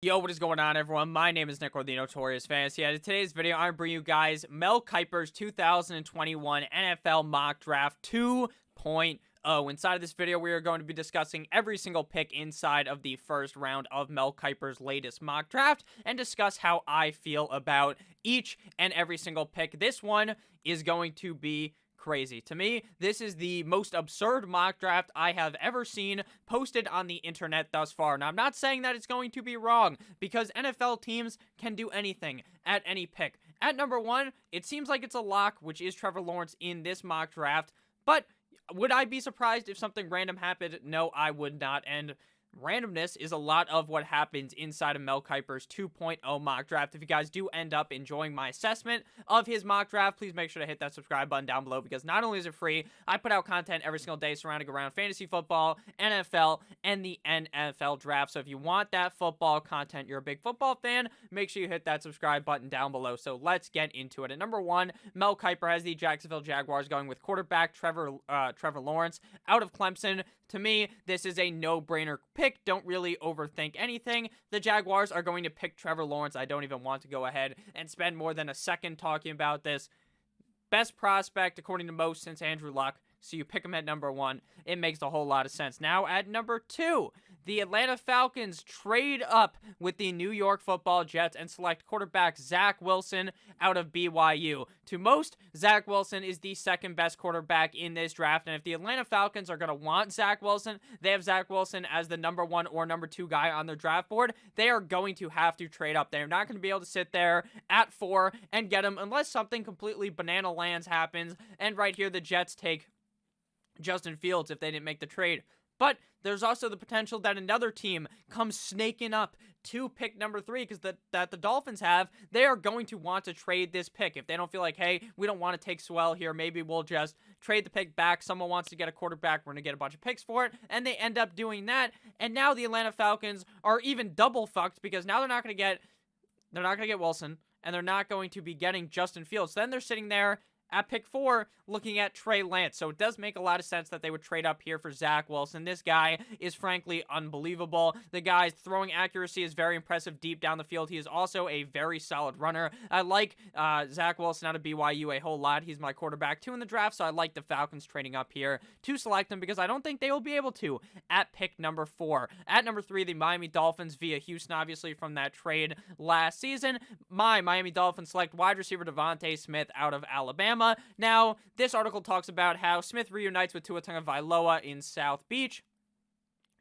Yo, what is going on, everyone? My name is Nick, or the Notorious Fantasy. In today's video, I'm bringing you guys Mel Kiper's 2021 NFL Mock Draft 2.0. Inside of this video, we are going to be discussing every single pick inside of the first round of Mel Kiper's latest mock draft and discuss how I feel about each and every single pick. This one is going to be crazy. To me, this is the most absurd mock draft I have ever seen posted on the internet thus far. Now, I'm not saying that it's going to be wrong, because NFL teams can do anything at any pick. At number 1, it seems like it's a lock, which is Trevor Lawrence in this mock draft, but would I be surprised if something random happened? No, I would not, and randomness is a lot of what happens inside of Mel Kiper's 2.0 mock draft. If you guys do end up enjoying my assessment of his mock draft, please make sure to hit that subscribe button down below, because not only is it free, I put out content every single day surrounding around fantasy football, NFL, and the NFL draft. So if you want that football content, you're a big football fan, make sure you hit that subscribe button down below. So let's get into it. At number 1, Mel Kiper has the Jacksonville Jaguars going with quarterback Trevor Lawrence out of Clemson. To me, this is a no-brainer pick. Don't really overthink anything. The Jaguars are going to pick Trevor Lawrence. I don't even want to go ahead and spend more than a second talking about this. Best prospect, according to most, since Andrew Luck. So you pick him at number 1. It makes a whole lot of sense. Now at number 2, the Atlanta Falcons trade up with the New York Football Jets and select quarterback Zach Wilson out of BYU. To most, Zach Wilson is the second best quarterback in this draft, and if the Atlanta Falcons are going to want Zach Wilson, they have Zach Wilson as the number 1 or number 2 guy on their draft board, they are going to have to trade up. They're not going to be able to sit there at 4 and get him unless something completely banana lands happens, and right here the Jets take Justin Fields if they didn't make the trade. But there's also the potential that another team comes snaking up to pick number 3, because that the Dolphins have. They are going to want to trade this pick. If they don't feel like, hey, we don't want to take Swell here, maybe we'll just trade the pick back. Someone wants to get a quarterback, we're going to get a bunch of picks for it, and they end up doing that. And now the Atlanta Falcons are even double fucked, because now they're not going to get Wilson, and they're not going to be getting Justin Fields. So then they're sitting there at pick 4, looking at Trey Lance. So it does make a lot of sense that they would trade up here for Zach Wilson. This guy is frankly unbelievable. The guy's throwing accuracy is very impressive deep down the field. He is also a very solid runner. I like Zach Wilson out of BYU a whole lot. He's my quarterback 2 in the draft, so I like the Falcons trading up here to select him, because I don't think they will be able to at pick number 4. At number 3, the Miami Dolphins via Houston, obviously from that trade last season. My Miami Dolphins select wide receiver Devontae Smith out of Alabama. Now, this article talks about how Smith reunites with Tua Tagovailoa in South Beach.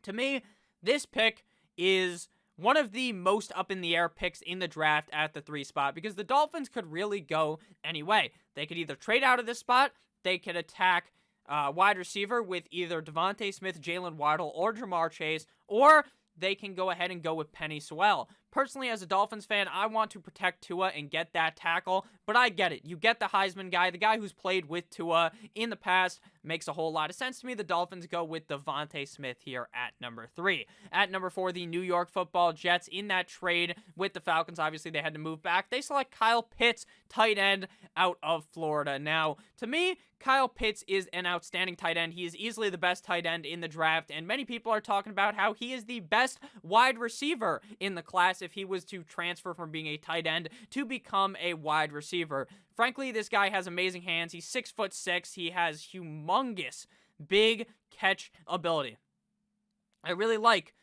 To me, this pick is one of the most up-in-the-air picks in the draft at the 3 spot, because the Dolphins could really go any way. They could either trade out of this spot, they could attack wide receiver with either Devontae Smith, Jalen, Waddle, or Jamar Chase, or they can go ahead and go with Penei Sewell. Personally, as a Dolphins fan, I want to protect Tua and get that tackle, but I get it. You get the Heisman guy, the guy who's played with Tua in the past. Makes a whole lot of sense to me. The Dolphins go with Devontae Smith here at number 3. At number 4, the New York Football Jets in that trade with the Falcons. Obviously, they had to move back. They select Kyle Pitts, tight end out of Florida. Now, to me, Kyle Pitts is an outstanding tight end. He is easily the best tight end in the draft, and many people are talking about how he is the best wide receiver in the class if he was to transfer from being a tight end to become a wide receiver. Frankly, this guy has amazing hands. He's 6'6". He has humongous big catch ability. I really like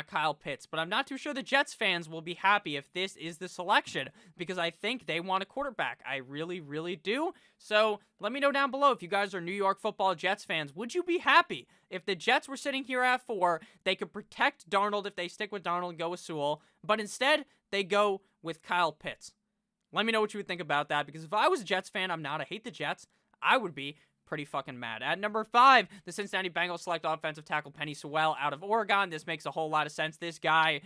Kyle Pitts, but I'm not too sure the Jets fans will be happy if this is the selection, because I think they want a quarterback. I really, really do. So let me know down below if you guys are New York Football Jets fans. Would you be happy if the Jets were sitting here at 4, they could protect Darnold if they stick with Darnold and go with Sewell, but instead they go with Kyle Pitts? Let me know what you would think about that, because if I was a Jets fan, I'm not, I hate the Jets, I would be pretty fucking mad. At number 5, the Cincinnati Bengals select offensive tackle Penei Sewell out of Oregon. This makes a whole lot of sense. This guy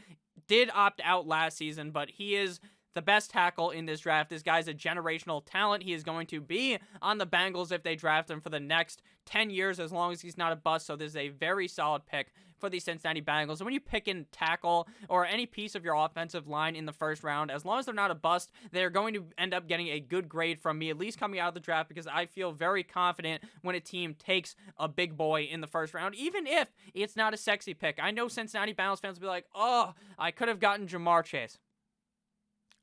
did opt out last season, but he is the best tackle in this draft. This guy's a generational talent. He is going to be on the Bengals if they draft him for the next 10 years, as long as he's not a bust. So this is a very solid pick for the Cincinnati Bengals. And when you pick in tackle or any piece of your offensive line in the first round, as long as they're not a bust, they're going to end up getting a good grade from me, at least coming out of the draft, because I feel very confident when a team takes a big boy in the first round, even if it's not a sexy pick. I know Cincinnati Bengals fans will be like, oh, I could have gotten Jamar Chase.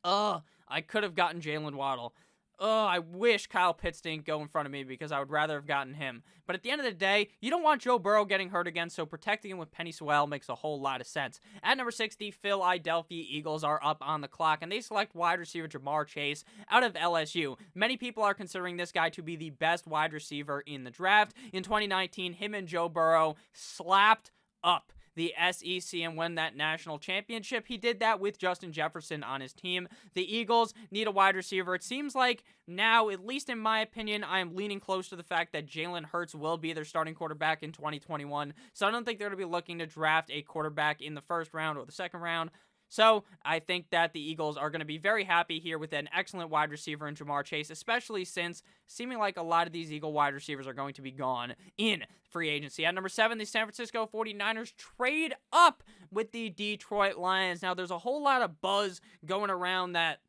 Oh, I could have gotten Jalen Waddle. Oh, I wish Kyle Pitts didn't go in front of me because I would rather have gotten him. But at the end of the day, you don't want Joe Burrow getting hurt again, so protecting him with Penny Sewell makes a whole lot of sense. At number 6, the Philadelphia Eagles are up on the clock, and they select wide receiver Jamar Chase out of LSU. Many people are considering this guy to be the best wide receiver in the draft. In 2019, him and Joe Burrow slapped up the SEC and won that national championship. He did that with Justin Jefferson on his team. The Eagles need a wide receiver. It seems like now, at least in my opinion, I am leaning close to the fact that Jalen Hurts will be their starting quarterback in 2021. So I don't think they're going to be looking to draft a quarterback in the first round or the second round. So I think that the Eagles are going to be very happy here with an excellent wide receiver in Jamar Chase, especially since seeming like a lot of these Eagle wide receivers are going to be gone in free agency. At number 7, the San Francisco 49ers trade up with the Detroit Lions. Now, there's a whole lot of buzz going around that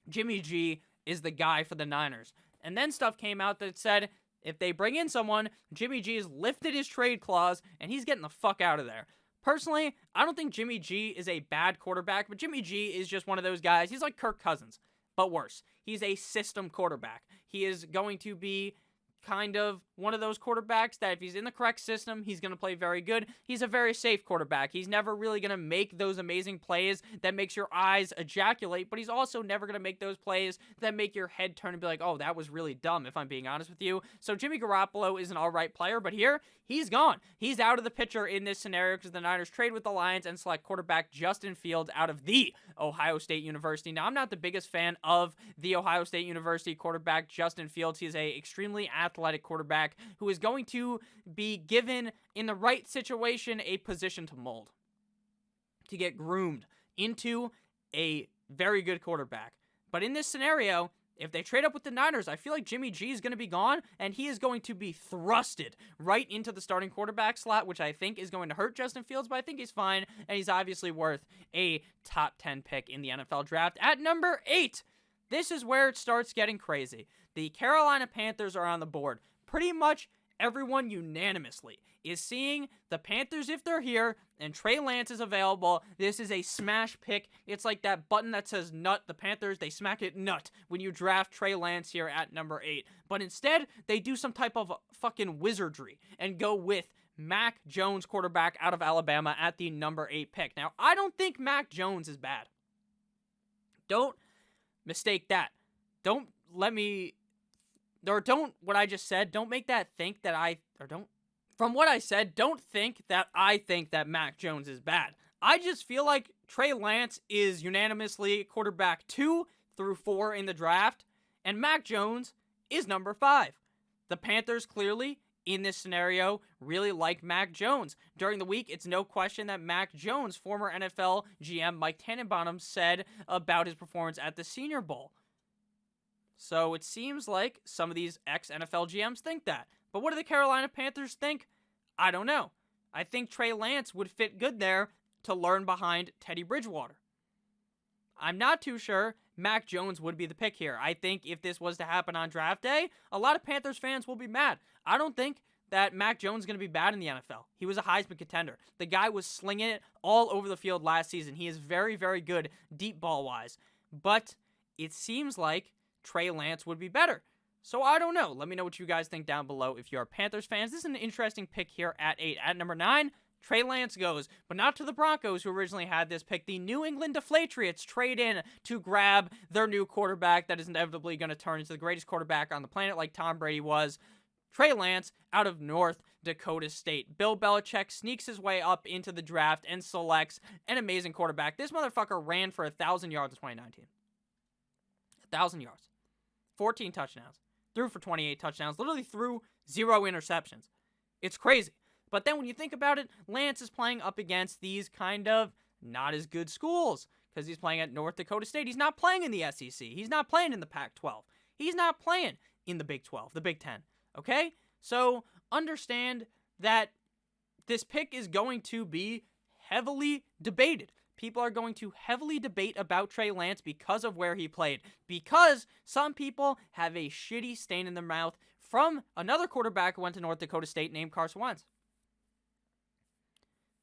Jimmy G is the guy for the Niners. And then stuff came out that said if they bring in someone, Jimmy G has lifted his trade clause and he's getting the fuck out of there. Personally, I don't think Jimmy G is a bad quarterback, but Jimmy G is just one of those guys. He's like Kirk Cousins, but worse. He's a system quarterback. He is going to be kind of one of those quarterbacks that if he's in the correct system, he's going to play very good. He's a very safe quarterback. He's never really going to make those amazing plays that makes your eyes ejaculate, but he's also never going to make those plays that make your head turn and be like, oh, that was really dumb, if I'm being honest with you. So Jimmy Garoppolo is an all right player, but here, he's gone. He's out of the picture in this scenario because the Niners trade with the Lions and select quarterback Justin Fields out of the Ohio State University. Now, I'm not the biggest fan of the Ohio State University quarterback Justin Fields. He's a extremely athletic quarterback who is going to be given, in the right situation, a position to mold, to get groomed into a very good quarterback. But in this scenario, if they trade up with the Niners, I feel like Jimmy G is going to be gone, and he is going to be thrusted right into the starting quarterback slot, which I think is going to hurt Justin Fields, but I think he's fine, and he's obviously worth a top 10 pick in the NFL draft. At number 8, this is where it starts getting crazy. The Carolina Panthers are on the board. Pretty much everyone unanimously is seeing the Panthers if they're here and Trey Lance is available. This is a smash pick. It's like that button that says nut. The Panthers, they smack it nut when you draft Trey Lance here at number 8. But instead, they do some type of fucking wizardry and go with Mac Jones, quarterback out of Alabama, at the number 8 pick. Now, I don't think Mac Jones is bad. Don't mistake that. Don't what I just said, don't make that think that from what I said, don't think that I think that Mac Jones is bad. I just feel like Trey Lance is unanimously quarterback 2 through 4 in the draft, and Mac Jones is number 5. The Panthers clearly, in this scenario, really like Mac Jones. During the week, it's no question that Mac Jones, former NFL GM Mike Tannenbaum, said about his performance at the Senior Bowl. So it seems like some of these ex-NFL GMs think that. But what do the Carolina Panthers think? I don't know. I think Trey Lance would fit good there to learn behind Teddy Bridgewater. I'm not too sure Mac Jones would be the pick here. I think if this was to happen on draft day, a lot of Panthers fans will be mad. I don't think that Mac Jones is going to be bad in the NFL. He was a Heisman contender. The guy was slinging it all over the field last season. He is very, very good deep ball-wise. But it seems like Trey Lance would be better. So I don't know. Let me know what you guys think down below if you're Panthers fans. This is an interesting pick here at 8. At number 9, Trey Lance goes, but not to the Broncos, who originally had this pick. The New England Patriots trade in to grab their new quarterback that is inevitably going to turn into the greatest quarterback on the planet like Tom Brady was. Trey Lance out of North Dakota State. Bill Belichick sneaks his way up into the draft and selects an amazing quarterback. This motherfucker ran for 1,000 yards in 2019. 1,000 yards. 14 touchdowns. Threw for 28 touchdowns. Literally threw 0 interceptions. It's crazy. But then when you think about it, Lance is playing up against these kind of not as good schools because he's playing at North Dakota State. He's not playing in the SEC. He's not playing in the Pac-12. He's not playing in the Big 12, the Big 10. Okay? So understand that this pick is going to be heavily debated. People are going to heavily debate about Trey Lance because of where he played. Because some people have a shitty stain in their mouth from another quarterback who went to North Dakota State named Carson Wentz.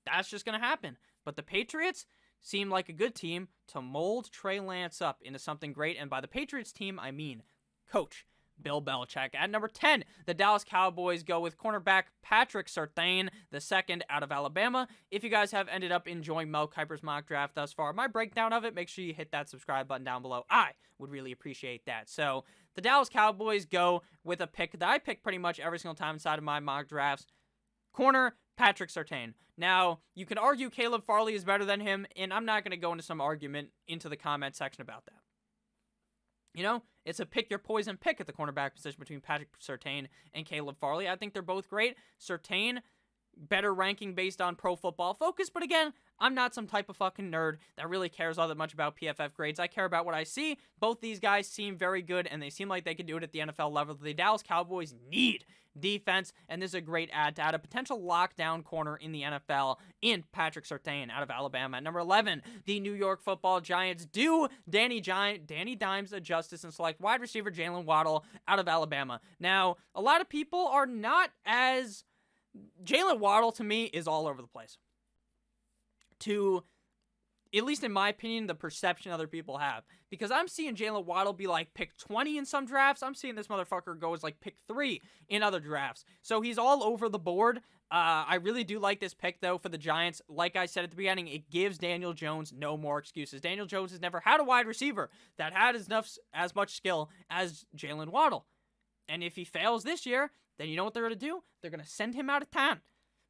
That's just going to happen. But the Patriots seem like a good team to mold Trey Lance up into something great. And by the Patriots team, I mean Coach Bill Belichick. At number 10, the Dallas Cowboys go with cornerback Patrick Surtain, the second out of Alabama. If you guys have ended up enjoying Mel Kiper's mock draft thus far, my breakdown of it, make sure you hit that subscribe button down below. I would really appreciate that. So the Dallas Cowboys go with a pick that I pick pretty much every single time inside of my mock drafts. Corner Patrick Surtain. Now, you can argue Caleb Farley is better than him, and I'm not going to go into some argument into the comment section about that. You know, it's a pick your poison pick at the cornerback position between Patrick Surtain and Caleb Farley. I think they're both great. Surtain, better ranking based on Pro Football Focus, but again, I'm not some type of fucking nerd that really cares all that much about PFF grades. I care about what I see. Both these guys seem very good, and they seem like they can do it at the NFL level. The Dallas Cowboys need defense, and this is a great add to add a potential lockdown corner in the NFL in Patrick Surtain out of Alabama. At number 11, the New York Football Giants do Danny Dimes a justice and select wide receiver Jalen Waddle out of Alabama. Now, a lot of people are not as... Jalen Waddle, to me, is all over the place. To, at least in my opinion, the perception other people have. Because I'm seeing Jalen Waddle be like pick 20 in some drafts. I'm seeing this motherfucker go as like pick 3 in other drafts. So he's all over the board. I really do like this pick, though, for the Giants. Like I said at the beginning, it gives Daniel Jones no more excuses. Daniel Jones has never had a wide receiver that had as much skill as Jalen Waddle. And if he fails this year, then you know what they're going to do? They're going to send him out of town.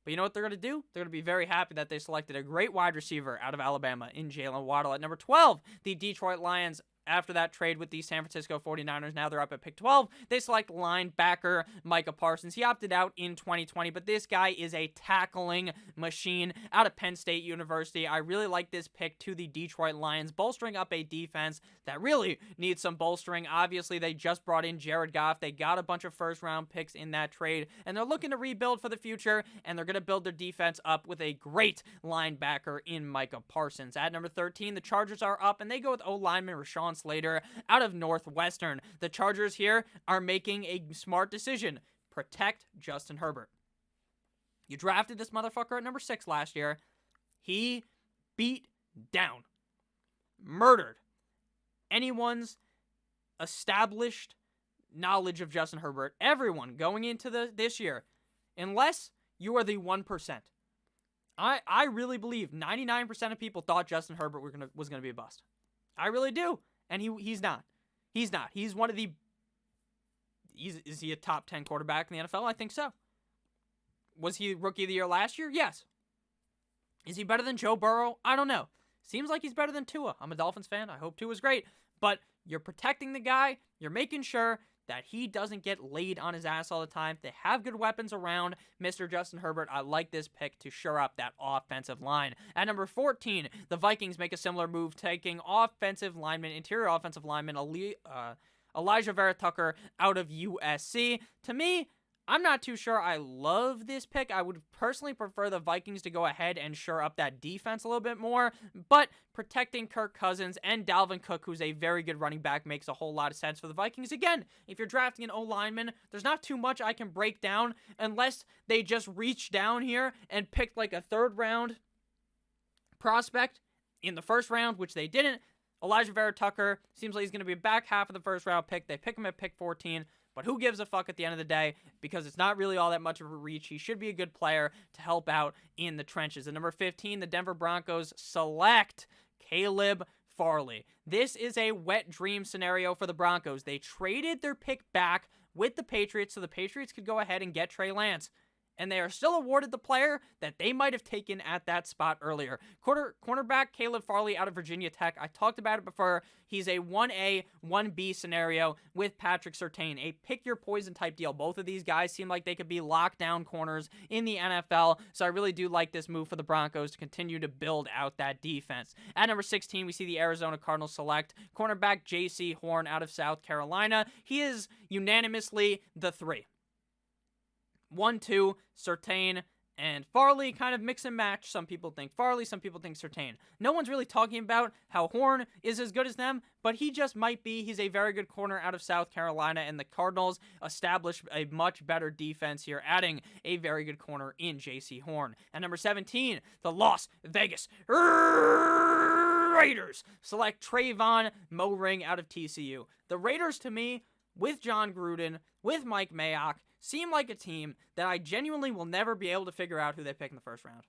But you know what they're going to do? They're going to be very happy that they selected a great wide receiver out of Alabama in Jalen Waddle. At number 12, the Detroit Lions, after that trade with the San Francisco 49ers, now they're up at pick 12. They select linebacker Micah Parsons. He opted out in 2020, but this guy is a tackling machine out of Penn State University. I really like this pick to the Detroit Lions, bolstering up a defense that really needs some bolstering. Obviously, they just brought in Jared Goff. They got a bunch of first-round picks in that trade, and they're looking to rebuild for the future, and they're going to build their defense up with a great linebacker in Micah Parsons. At number 13, the Chargers are up, and they go with O-lineman Rashawn Slater out of Northwestern. The Chargers here are making a smart decision. Protect Justin Herbert. You drafted this motherfucker at number 6 last year. He beat down, murdered anyone's established knowledge of Justin Herbert. Everyone going into this year, unless you are the 1%. I really believe 99% of people thought Justin Herbert was going to be a bust. I really do. And he's not. He's not. He's one of the... Is he a top 10 quarterback in the NFL? I think so. Was he Rookie of the Year last year? Yes. Is he better than Joe Burrow? I don't know. Seems like he's better than Tua. I'm a Dolphins fan. I hope Tua's great. But you're protecting the guy. You're making sure that he doesn't get laid on his ass all the time. They have good weapons around Mr. Justin Herbert. I like this pick to shore up that offensive line. At number 14, the Vikings make a similar move, taking interior offensive lineman Elijah Vera Tucker out of USC. To me, I'm not too sure I love this pick. I would personally prefer the Vikings to go ahead and shore up that defense a little bit more, but protecting Kirk Cousins and Dalvin Cook, who's a very good running back, makes a whole lot of sense for the Vikings. Again, if you're drafting an O-lineman, there's not too much I can break down unless they just reach down here and pick like a third-round prospect in the first round, which they didn't. Elijah Vera Tucker seems like he's going to be back half of the first-round pick. They pick him at pick 14. But who gives a fuck at the end of the day, because it's not really all that much of a reach. He should be a good player to help out in the trenches. At number 15, the Denver Broncos select Caleb Farley. This is a wet dream scenario for the Broncos. They traded their pick back with the Patriots so the Patriots could go ahead and get Trey Lance. And they are still awarded the player that they might have taken at that spot earlier. Cornerback Caleb Farley out of Virginia Tech. I talked about it before. He's a 1A, 1B scenario with Patrick Surtain, a pick-your-poison type deal. Both of these guys seem like they could be lockdown corners in the NFL, so I really do like this move for the Broncos to continue to build out that defense. At number 16, we see the Arizona Cardinals select cornerback J.C. Horn out of South Carolina. He is unanimously the 3. 1-2, Surtain, And Farley kind of mix and match. Some people think Farley, some people think Surtain. No one's really talking about how Horn is as good as them, but he just might be. He's a very good corner out of South Carolina, and the Cardinals established a much better defense here, adding a very good corner in J.C. Horn. At number 17, the Las Vegas Raiders select Trayvon Moehrig out of TCU. The Raiders, to me, with John Gruden, with Mike Mayock, seem like a team that I genuinely will never be able to figure out who they pick in the first round.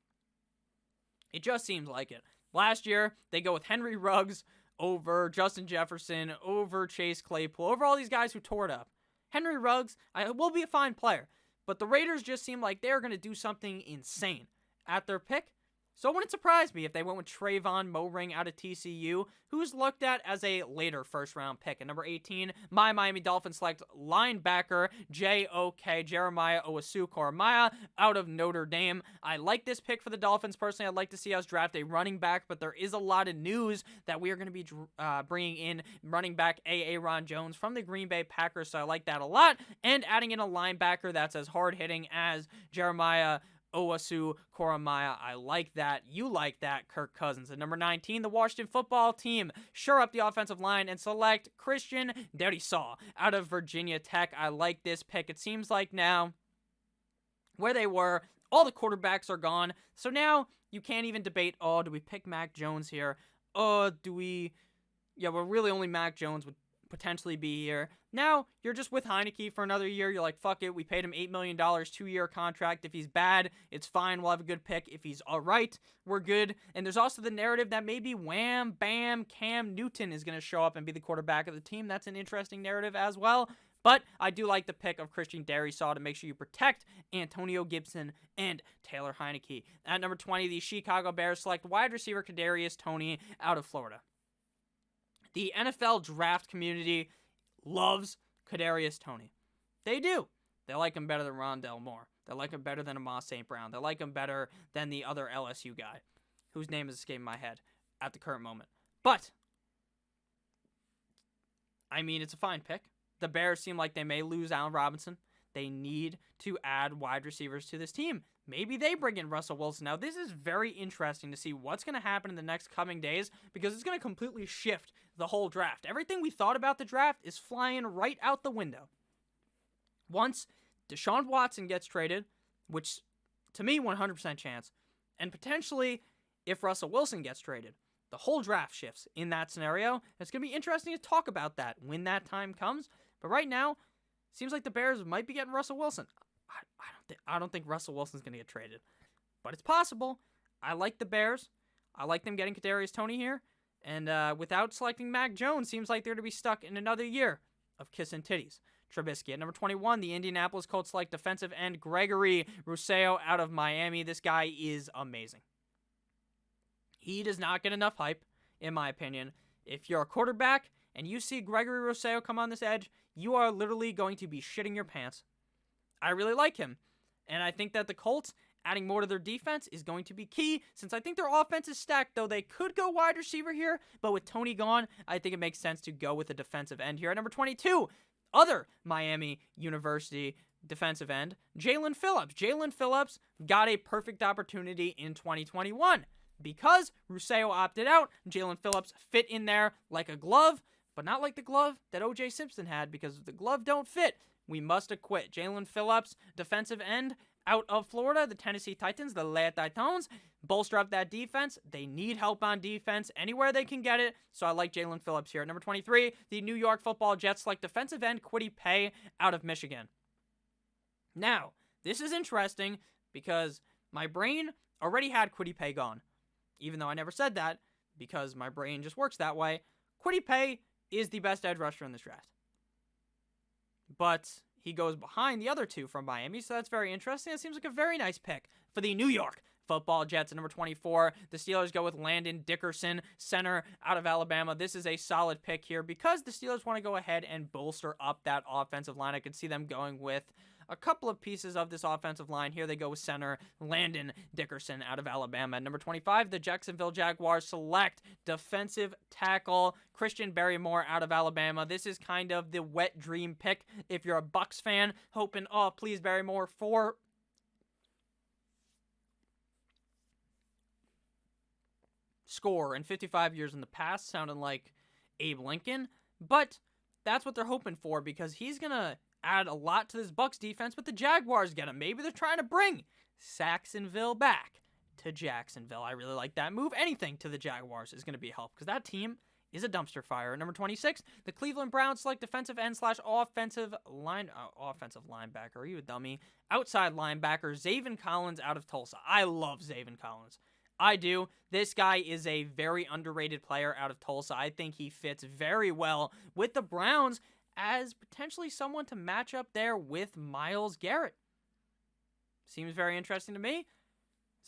It just seems like it. Last year, they go with Henry Ruggs over Justin Jefferson, over Chase Claypool, over all these guys who tore it up. Henry Ruggs will be a fine player, but the Raiders just seem like they're going to do something insane at their pick. So it wouldn't surprise me if they went with Trayvon Moehrig out of TCU, who's looked at as a later first-round pick. At number 18, my Miami Dolphins select linebacker Jeremiah Owusu-Koramoah out of Notre Dame. I like this pick for the Dolphins. Personally, I'd like to see us draft a running back, but there is a lot of news that we are going to be bringing in running back Aaron Jones from the Green Bay Packers, so I like that a lot. And adding in a linebacker that's as hard-hitting as Jeremiah Owusu-Koramoah. I like that. You like that, Kirk Cousins. At number 19, the Washington football team shore up the offensive line and select Christian Darrisaw out of Virginia Tech. I like this pick. It seems like now, where they were, all the quarterbacks are gone. So now you can't even debate, do we pick Mac Jones here? Do we... Yeah, well, really only Mac Jones would potentially be here. Now, you're just with Heineke for another year. You're like, fuck it. We paid him $8 million, 2-year contract. If he's bad, it's fine. We'll have a good pick. If he's all right, we're good. And there's also the narrative that maybe wham, bam, Cam Newton is going to show up and be the quarterback of the team. That's an interesting narrative as well. But I do like the pick of Christian Darrisaw to make sure you protect Antonio Gibson and Taylor Heineke. At number 20, the Chicago Bears select wide receiver Kadarius Toney out of Florida. The NFL draft community loves Kadarius Toney. They do. They like him better than Rondell Moore. They like him better than Amon St. Brown. They like him better than the other LSU guy, whose name is escaping my head at the current moment. But, I mean, it's a fine pick. The Bears seem like they may lose Allen Robinson. They need to add wide receivers to this team. Maybe they bring in Russell Wilson. Now, this is very interesting to see what's going to happen in the next coming days because it's going to completely shift the whole draft. Everything we thought about the draft is flying right out the window. Once Deshaun Watson gets traded, which to me 100% chance, and potentially if Russell Wilson gets traded, the whole draft shifts in that scenario. It's going to be interesting to talk about that when that time comes. But right now, seems like the Bears might be getting Russell Wilson. I don't think Russell Wilson's going to get traded, but it's possible. I like the Bears. I like them getting Kadarius Toney here, and without selecting Mac Jones, seems like they're to be stuck in another year of kissing titties. Trubisky at number 21, the Indianapolis Colts select defensive end Gregory Rousseau out of Miami. This guy is amazing. He does not get enough hype, in my opinion. If you're a quarterback and you see Gregory Rousseau come on this edge, you are literally going to be shitting your pants. I really like him. And I think that the Colts adding more to their defense is going to be key. Since I think their offense is stacked, though, they could go wide receiver here. But with Toney gone, I think it makes sense to go with a defensive end here. At number 22, other Miami University defensive end, Jalen Phillips. Jalen Phillips got a perfect opportunity in 2021. Because Rousseau opted out, Jalen Phillips fit in there like a glove, but not like the glove that O.J. Simpson had, because if the glove don't fit, we must acquit. Jalen Phillips, defensive end out of Florida, the Tennessee Titans, the Le Titans, bolster up that defense. They need help on defense anywhere they can get it, so I like Jalen Phillips here. At number 23, the New York Football Jets select defensive end Kwity Paye out of Michigan. Now, this is interesting because my brain already had Kwity Paye gone, even though I never said that because my brain just works that way. Kwity Paye is the best edge rusher in this draft. But he goes behind the other two from Miami, so that's very interesting. It seems like a very nice pick for the New York Football Jets. At number 24, the Steelers go with Landon Dickerson, center out of Alabama. This is a solid pick here because the Steelers want to go ahead and bolster up that offensive line. I could see them going with a couple of pieces of this offensive line. Here they go with center Landon Dickerson out of Alabama. At number 25, the Jacksonville Jaguars select defensive tackle Christian Barrymore out of Alabama. This is kind of the wet dream pick if you're a Bucs fan, hoping, oh, please Barrymore for score in 55 years in the past, sounding like Abe Lincoln. But that's what they're hoping for because he's going to add a lot to this Bucs defense, but the Jaguars get him. Maybe they're trying to bring Saxonville back to Jacksonville. I really like that move. Anything to the Jaguars is going to be a help because that team is a dumpster fire. Number 26, the Cleveland Browns select defensive end / offensive linebacker. Are you a dummy? Outside linebacker, Zaven Collins out of Tulsa. I love Zaven Collins. I do. This guy is a very underrated player out of Tulsa. I think he fits very well with the Browns as potentially someone to match up there with Myles Garrett. Seems very interesting to me.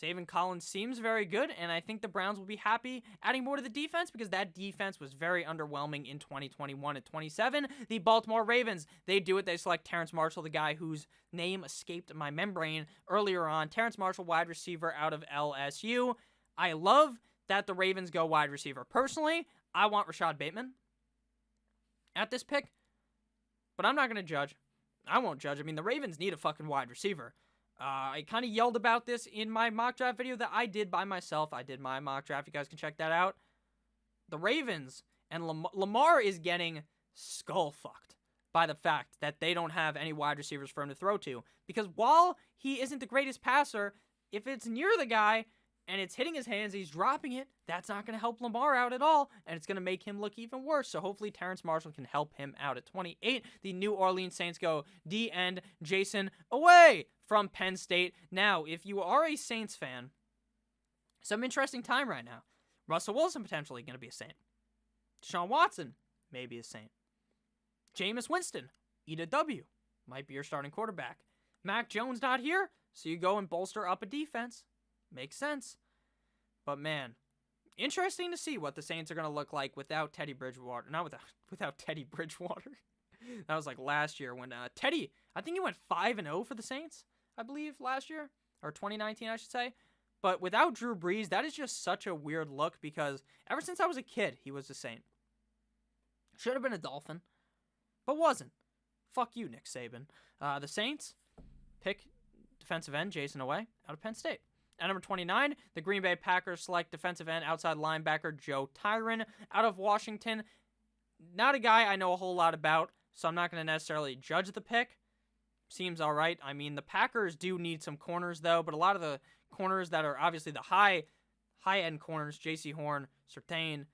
Zaven Collins seems very good, and I think the Browns will be happy adding more to the defense because that defense was very underwhelming in 2021. At 27, the Baltimore Ravens, they do it. They select Terrace Marshall, the guy whose name escaped my membrane earlier on. Terrace Marshall, wide receiver out of LSU. I love that the Ravens go wide receiver. Personally, I want Rashad Bateman at this pick, but I'm not going to judge. I won't judge. I mean, the Ravens need a fucking wide receiver. I kind of yelled about this in my mock draft video that I did by myself. I did my mock draft. You guys can check that out. The Ravens and Lamar is getting skull-fucked by the fact that they don't have any wide receivers for him to throw to. Because while he isn't the greatest passer, if it's near the guy and it's hitting his hands, he's dropping it, that's not going to help Lamar out at all, and it's going to make him look even worse. So hopefully Terrace Marshall can help him out. At 28, the New Orleans Saints go D-end Jason away from Penn State. Now, if you are a Saints fan, some interesting time right now. Russell Wilson potentially going to be a Saint. Deshaun Watson, maybe a Saint. Jameis Winston, eat a W, might be your starting quarterback. Mac Jones not here, so you go and bolster up a defense. Makes sense. But man, interesting to see what the Saints are going to look like without Teddy Bridgewater. Not without Teddy Bridgewater. That was like last year when Teddy, I think he went 5-0 for the Saints, I believe, last year. Or 2019, I should say. But without Drew Brees, that is just such a weird look because ever since I was a kid, he was a Saint. Should have been a Dolphin, but wasn't. Fuck you, Nick Saban. The Saints pick defensive end Jason Away out of Penn State. At number 29, the Green Bay Packers select defensive end outside linebacker Joe Tyron out of Washington. Not a guy I know a whole lot about, so I'm not going to necessarily judge the pick. Seems all right. I mean, the Packers do need some corners, though, but a lot of the corners that are obviously the high-end corners, J.C. Horn, Surtain,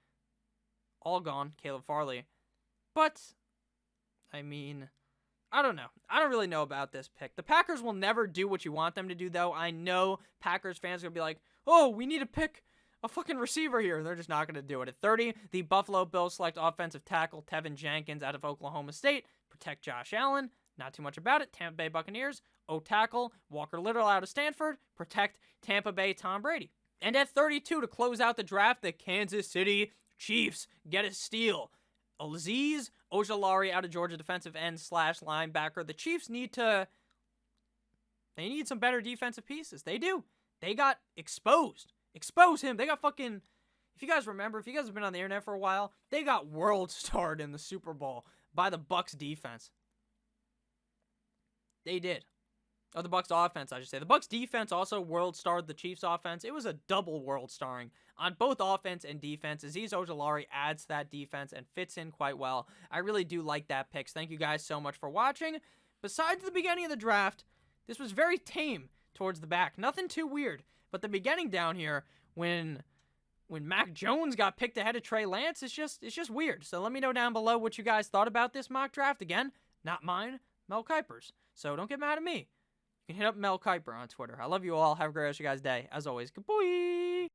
all gone, Caleb Farley. But, I mean, I don't know. I don't really know about this pick. The Packers will never do what you want them to do, though. I know Packers fans are going to be like, oh, we need to pick a fucking receiver here. They're just not going to do it. At 30, the Buffalo Bills select offensive tackle Tevin Jenkins out of Oklahoma State. Protect Josh Allen. Not too much about it. Tampa Bay Buccaneers. O-tackle Walker Little out of Stanford. Protect Tampa Bay Tom Brady. And at 32, to close out the draft, the Kansas City Chiefs get a steal. Azeez Ojulari out of Georgia, defensive end / linebacker. The Chiefs need some better defensive pieces. They do. They got exposed. Expose him. They got fucking, if you guys remember, if you guys have been on the internet for a while, they got world starred in the Super Bowl by the Bucs defense. They did. Oh, the Bucs offense, I should say. The Bucs defense also world starred the Chiefs offense. It was a double world starring on both offense and defense. Azeez Ojulari adds to that defense and fits in quite well. I really do like that picks. Thank you guys so much for watching. Besides the beginning of the draft, this was very tame towards the back. Nothing too weird. But the beginning down here, when Mac Jones got picked ahead of Trey Lance, it's just weird. So let me know down below what you guys thought about this mock draft. Again, not mine, Mel Kiper's. So don't get mad at me. You can hit up Mel Kiper on Twitter. I love you all. Have a great rest of your guys' day. As always, good boy.